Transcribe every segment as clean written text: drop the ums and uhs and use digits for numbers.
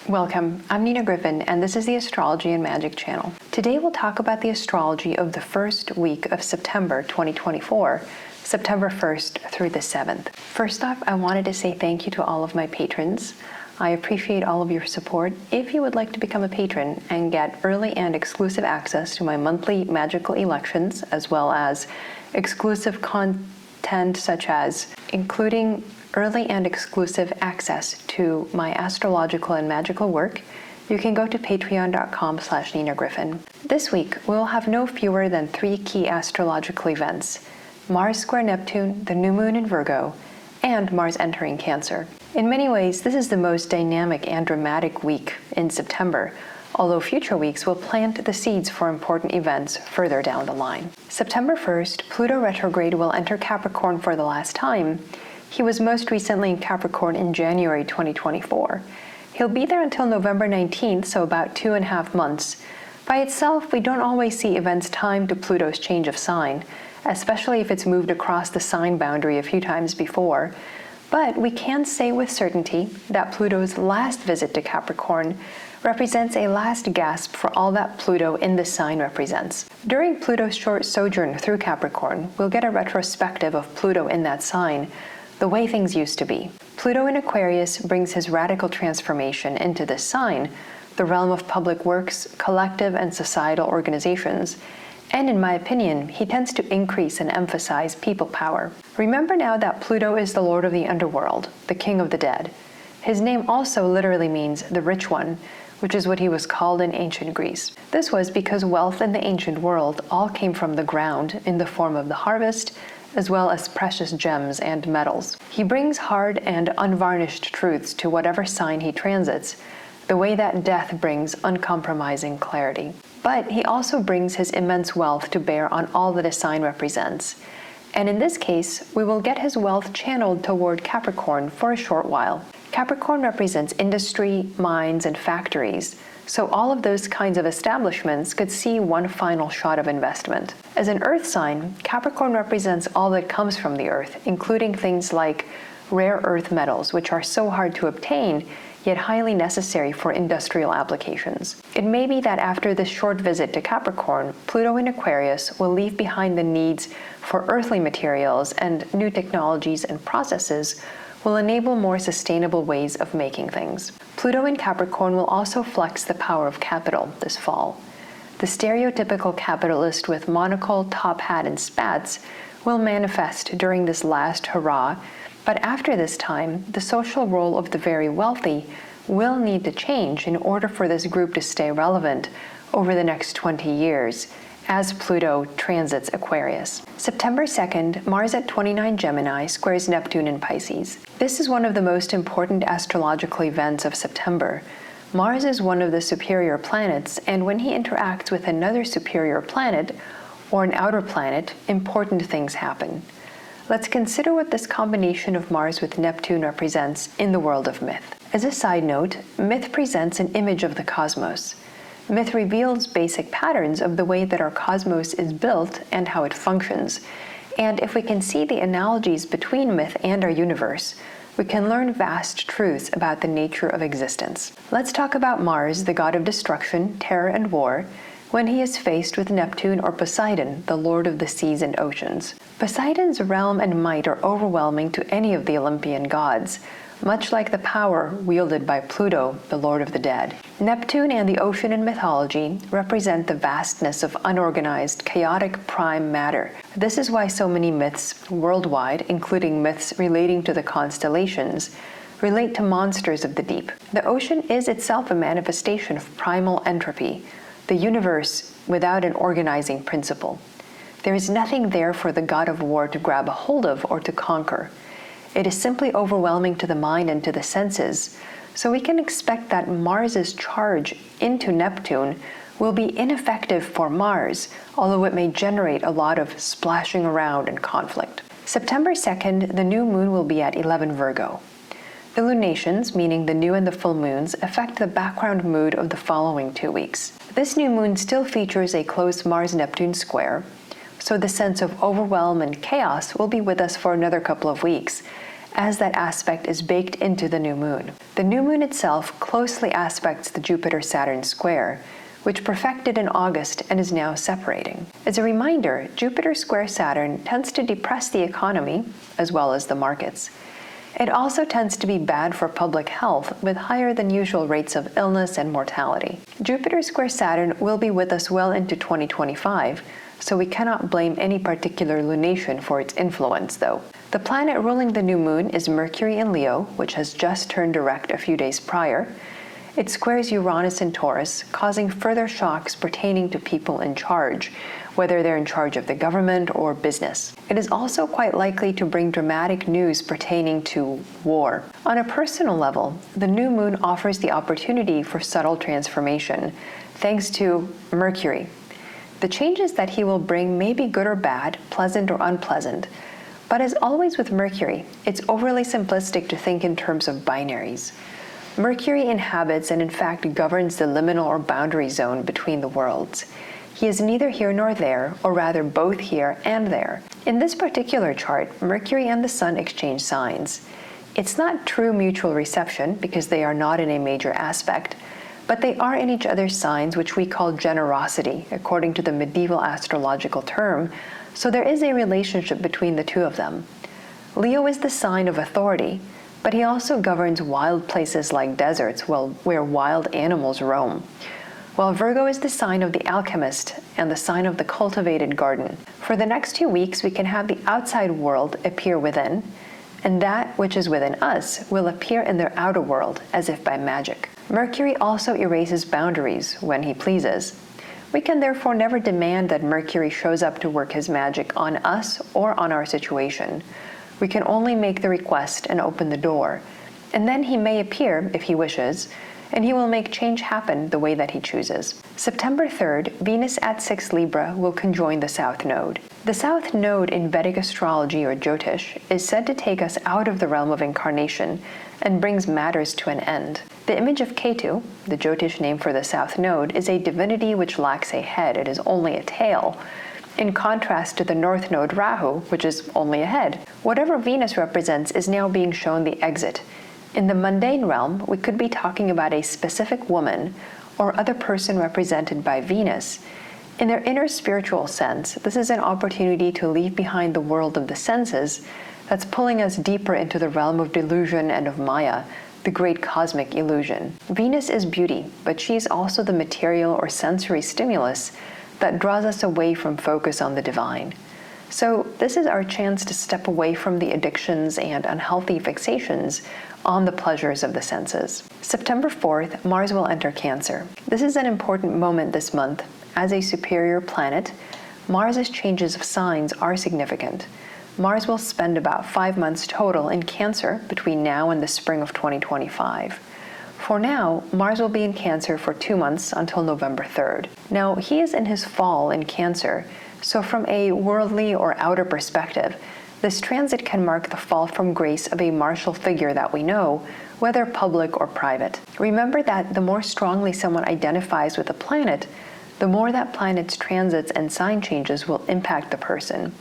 Welcome, I'm Nina Gryphon, and this is the Astrology and Magic channel. Today we'll talk about the astrology of the first week of September 2024, September 1st through the 7th. First off, I wanted to say thank you to all of my patrons. I appreciate all of your support. If you would like to become a patron and get early and exclusive access to my monthly magical elections, as well as exclusive content such as including early and exclusive access to my astrological and magical work, you can go to patreon.com/Nina Gryphon. This week, we'll have no fewer than 3 key astrological events: Mars square Neptune, the new moon in Virgo, and Mars entering Cancer. In many ways, this is the most dynamic and dramatic week in September, although future weeks will plant the seeds for important events further down the line. September 1st, Pluto retrograde will enter Capricorn for the last time. He was most recently in Capricorn in January 2024. He'll be there until November 19th, so about 2.5 months. By itself, we don't always see events timed to Pluto's change of sign, especially if it's moved across the sign boundary a few times before. But we can say with certainty that Pluto's last visit to Capricorn represents a last gasp for all that Pluto in this sign represents. During Pluto's short sojourn through Capricorn, we'll get a retrospective of Pluto in that sign, the way things used to be. Pluto in Aquarius brings his radical transformation into this sign, the realm of public works, collective and societal organizations, and in my opinion, he tends to increase and emphasize people power. Remember now that Pluto is the lord of the underworld, the king of the dead. His name also literally means the rich one, which is what he was called in ancient Greece. This was because wealth in the ancient world all came from the ground in the form of the harvest, as well as precious gems and metals. He brings hard and unvarnished truths to whatever sign he transits, the way that death brings uncompromising clarity. But he also brings his immense wealth to bear on all that a sign represents. And in this case, we will get his wealth channeled toward Capricorn for a short while. Capricorn represents industry, mines, and factories, so all of those kinds of establishments could see one final shot of investment. As an earth sign, Capricorn represents all that comes from the earth, including things like rare earth metals, which are so hard to obtain, yet highly necessary for industrial applications. It may be that after this short visit to Capricorn, Pluto in Aquarius will leave behind the needs for earthly materials, and new technologies and processes will enable more sustainable ways of making things. Pluto in Capricorn will also flex the power of capital this fall. The stereotypical capitalist with monocle, top hat, and spats will manifest during this last hurrah, but after this time, the social role of the very wealthy will need to change in order for this group to stay relevant over the next 20 years, as Pluto transits Aquarius. September 2nd, Mars at 29 Gemini squares Neptune in Pisces. This is one of the most important astrological events of September. Mars is one of the superior planets, and when he interacts with another superior planet, or an outer planet, important things happen. Let's consider what this combination of Mars with Neptune represents in the world of myth. As a side note, myth presents an image of the cosmos. Myth reveals basic patterns of the way that our cosmos is built and how it functions. And if we can see the analogies between myth and our universe, we can learn vast truths about the nature of existence. Let's talk about Mars, the god of destruction, terror, and war, when he is faced with Neptune or Poseidon, the lord of the seas and oceans. Poseidon's realm and might are overwhelming to any of the Olympian gods, much like the power wielded by Pluto, the lord of the dead. Neptune and the ocean in mythology represent the vastness of unorganized, chaotic prime matter. This is why so many myths worldwide, including myths relating to the constellations, relate to monsters of the deep. The ocean is itself a manifestation of primal entropy, the universe without an organizing principle. There is nothing there for the god of war to grab a hold of or to conquer. It is simply overwhelming to the mind and to the senses, so we can expect that Mars's charge into Neptune will be ineffective for Mars, although it may generate a lot of splashing around and conflict. September 2nd, the new moon will be at 11 Virgo. The lunations, meaning the new and the full moons, affect the background mood of the following 2 weeks. This new moon still features a close Mars-Neptune square, so the sense of overwhelm and chaos will be with us for another couple of weeks, as that aspect is baked into the new moon. The new moon itself closely aspects the Jupiter-Saturn square, which perfected in August and is now separating. As a reminder, Jupiter square Saturn tends to depress the economy as well as the markets. It also tends to be bad for public health with higher than usual rates of illness and mortality. Jupiter square Saturn will be with us well into 2025, so we cannot blame any particular lunation for its influence, though. The planet ruling the new moon is Mercury in Leo, which has just turned direct a few days prior. It squares Uranus in Taurus, causing further shocks pertaining to people in charge, whether they're in charge of the government or business. It is also quite likely to bring dramatic news pertaining to war. On a personal level, the new moon offers the opportunity for subtle transformation, thanks to Mercury. The changes that he will bring may be good or bad, pleasant or unpleasant. But as always with Mercury, it's overly simplistic to think in terms of binaries. Mercury inhabits and in fact governs the liminal or boundary zone between the worlds. He is neither here nor there, or rather both here and there. In this particular chart, Mercury and the Sun exchange signs. It's not true mutual reception because they are not in a major aspect, but they are in each other's signs, which we call generosity, according to the medieval astrological term, so there is a relationship between the two of them. Leo is the sign of authority, but he also governs wild places like deserts where wild animals roam, while Virgo is the sign of the alchemist and the sign of the cultivated garden. For the next 2 weeks, we can have the outside world appear within, and that which is within us will appear in their outer world as if by magic. Mercury also erases boundaries when he pleases. We can therefore never demand that Mercury shows up to work his magic on us or on our situation. We can only make the request and open the door, and then he may appear if he wishes, and he will make change happen the way that he chooses. September 3rd, Venus at 6 Libra will conjoin the South Node. The South Node in Vedic astrology or Jyotish is said to take us out of the realm of incarnation and brings matters to an end. The image of Ketu, the Jyotish name for the South Node, is a divinity which lacks a head, it is only a tail, in contrast to the North Node Rahu, which is only a head. Whatever Venus represents is now being shown the exit. In the mundane realm, we could be talking about a specific woman or other person represented by Venus. In their inner spiritual sense, this is an opportunity to leave behind the world of the senses that's pulling us deeper into the realm of delusion and of Maya, the great cosmic illusion. Venus is beauty, but she's also the material or sensory stimulus that draws us away from focus on the divine. So this is our chance to step away from the addictions and unhealthy fixations on the pleasures of the senses. September 4th, Mars will enter Cancer. This is an important moment this month. As a superior planet, Mars's changes of signs are significant. Mars will spend about 5 months total in Cancer between now and the spring of 2025. For now, Mars will be in Cancer for 2 months until November 3rd. Now, he is in his fall in Cancer, so from a worldly or outer perspective, this transit can mark the fall from grace of a martial figure that we know, whether public or private. Remember that the more strongly someone identifies with a planet, the more that planet's transits and sign changes will impact the person.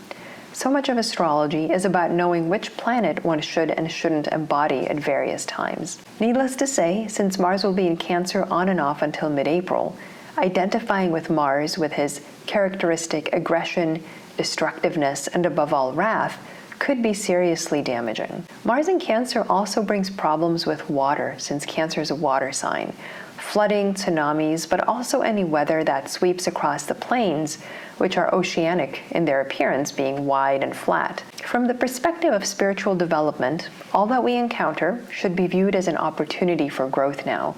So much of astrology is about knowing which planet one should and shouldn't embody at various times. Needless to say, since Mars will be in Cancer on and off until mid-April, identifying with Mars with his characteristic aggression, destructiveness, and above all wrath could be seriously damaging. Mars in Cancer also brings problems with water, since Cancer is a water sign. Flooding, tsunamis, but also any weather that sweeps across the plains, which are oceanic in their appearance, being wide and flat. From the perspective of spiritual development, all that we encounter should be viewed as an opportunity for growth now,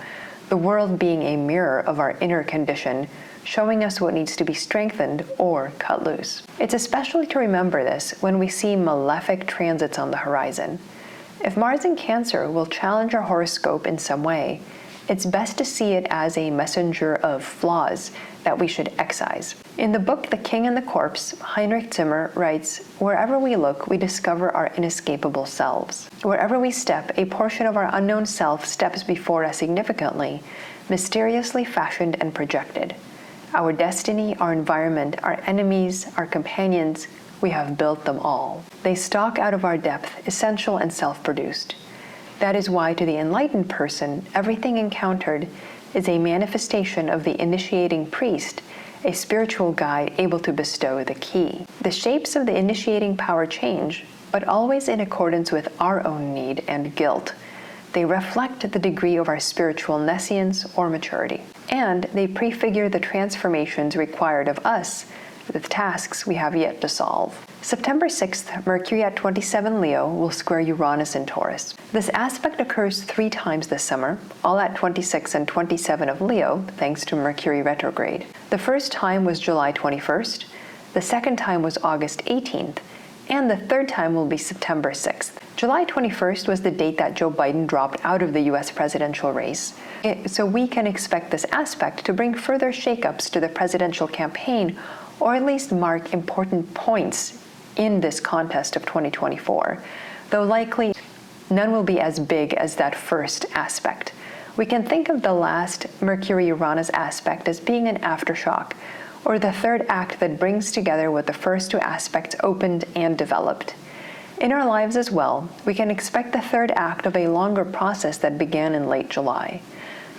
the world being a mirror of our inner condition, showing us what needs to be strengthened or cut loose. It's especially to remember this when we see malefic transits on the horizon. If Mars in Cancer will challenge our horoscope in some way, it's best to see it as a messenger of flaws that we should excise. In the book The King and the Corpse, Heinrich Zimmer writes, "Wherever we look, we discover our inescapable selves. Wherever we step, a portion of our unknown self steps before us significantly, mysteriously fashioned and projected. Our destiny, our environment, our enemies, our companions, we have built them all. They stalk out of our depth, essential and self-produced. That is why to the enlightened person, everything encountered is a manifestation of the initiating priest, a spiritual guide able to bestow the key. The shapes of the initiating power change, but always in accordance with our own need and guilt. They reflect the degree of our spiritual nescience or maturity, and they prefigure the transformations required of us, the tasks we have yet to solve. September 6th, Mercury at 27 Leo will square Uranus in Taurus. This aspect occurs 3 times this summer, all at 26 and 27 of Leo, thanks to Mercury retrograde. The first time was July 21st, the second time was August 18th, and the third time will be September 6th. July 21st was the date that Joe Biden dropped out of the U.S. presidential race. So we can expect this aspect to bring further shakeups to the presidential campaign, or at least mark important points in this contest of 2024, though likely none will be as big as that first aspect. We can think of the last Mercury-Uranus aspect as being an aftershock, or the third act that brings together what the first 2 aspects opened and developed. In our lives as well, we can expect the third act of a longer process that began in late July.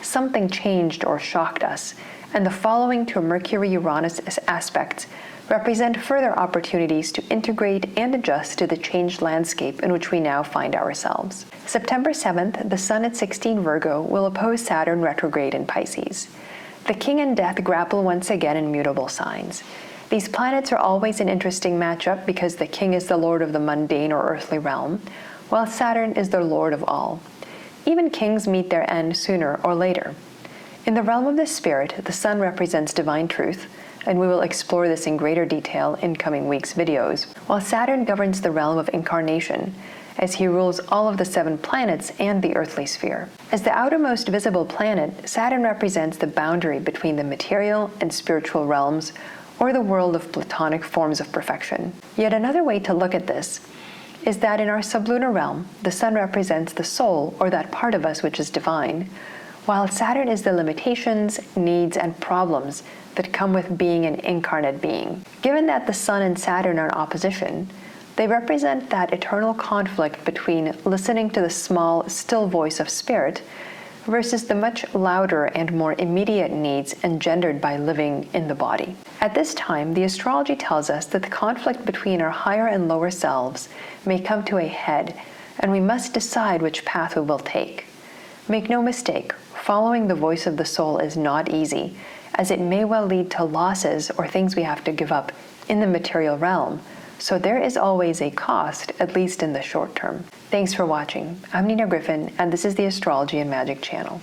Something changed or shocked us, and the following 2 Mercury-Uranus aspects represent further opportunities to integrate and adjust to the changed landscape in which we now find ourselves. September 7th, the Sun at 16 Virgo will oppose Saturn retrograde in Pisces. The King and Death grapple once again in mutable signs. These planets are always an interesting matchup because the King is the lord of the mundane or earthly realm, while Saturn is the lord of all. Even kings meet their end sooner or later. In the realm of the spirit, the Sun represents divine truth, and we will explore this in greater detail in coming weeks' videos, while Saturn governs the realm of incarnation, as he rules all of the 7 planets and the earthly sphere. As the outermost visible planet, Saturn represents the boundary between the material and spiritual realms, or the world of platonic forms of perfection. Yet another way to look at this is that in our sublunar realm, the Sun represents the soul, or that part of us which is divine, while Saturn is the limitations, needs, and problems that come with being an incarnate being. Given that the Sun and Saturn are in opposition, they represent that eternal conflict between listening to the small, still voice of spirit versus the much louder and more immediate needs engendered by living in the body. At this time, the astrology tells us that the conflict between our higher and lower selves may come to a head, and we must decide which path we will take. Make no mistake, following the voice of the soul is not easy, as it may well lead to losses or things we have to give up in the material realm. So there is always a cost, at least in the short term. Thanks for watching. I'm Nina Gryphon, and this is the Astrology and Magic channel.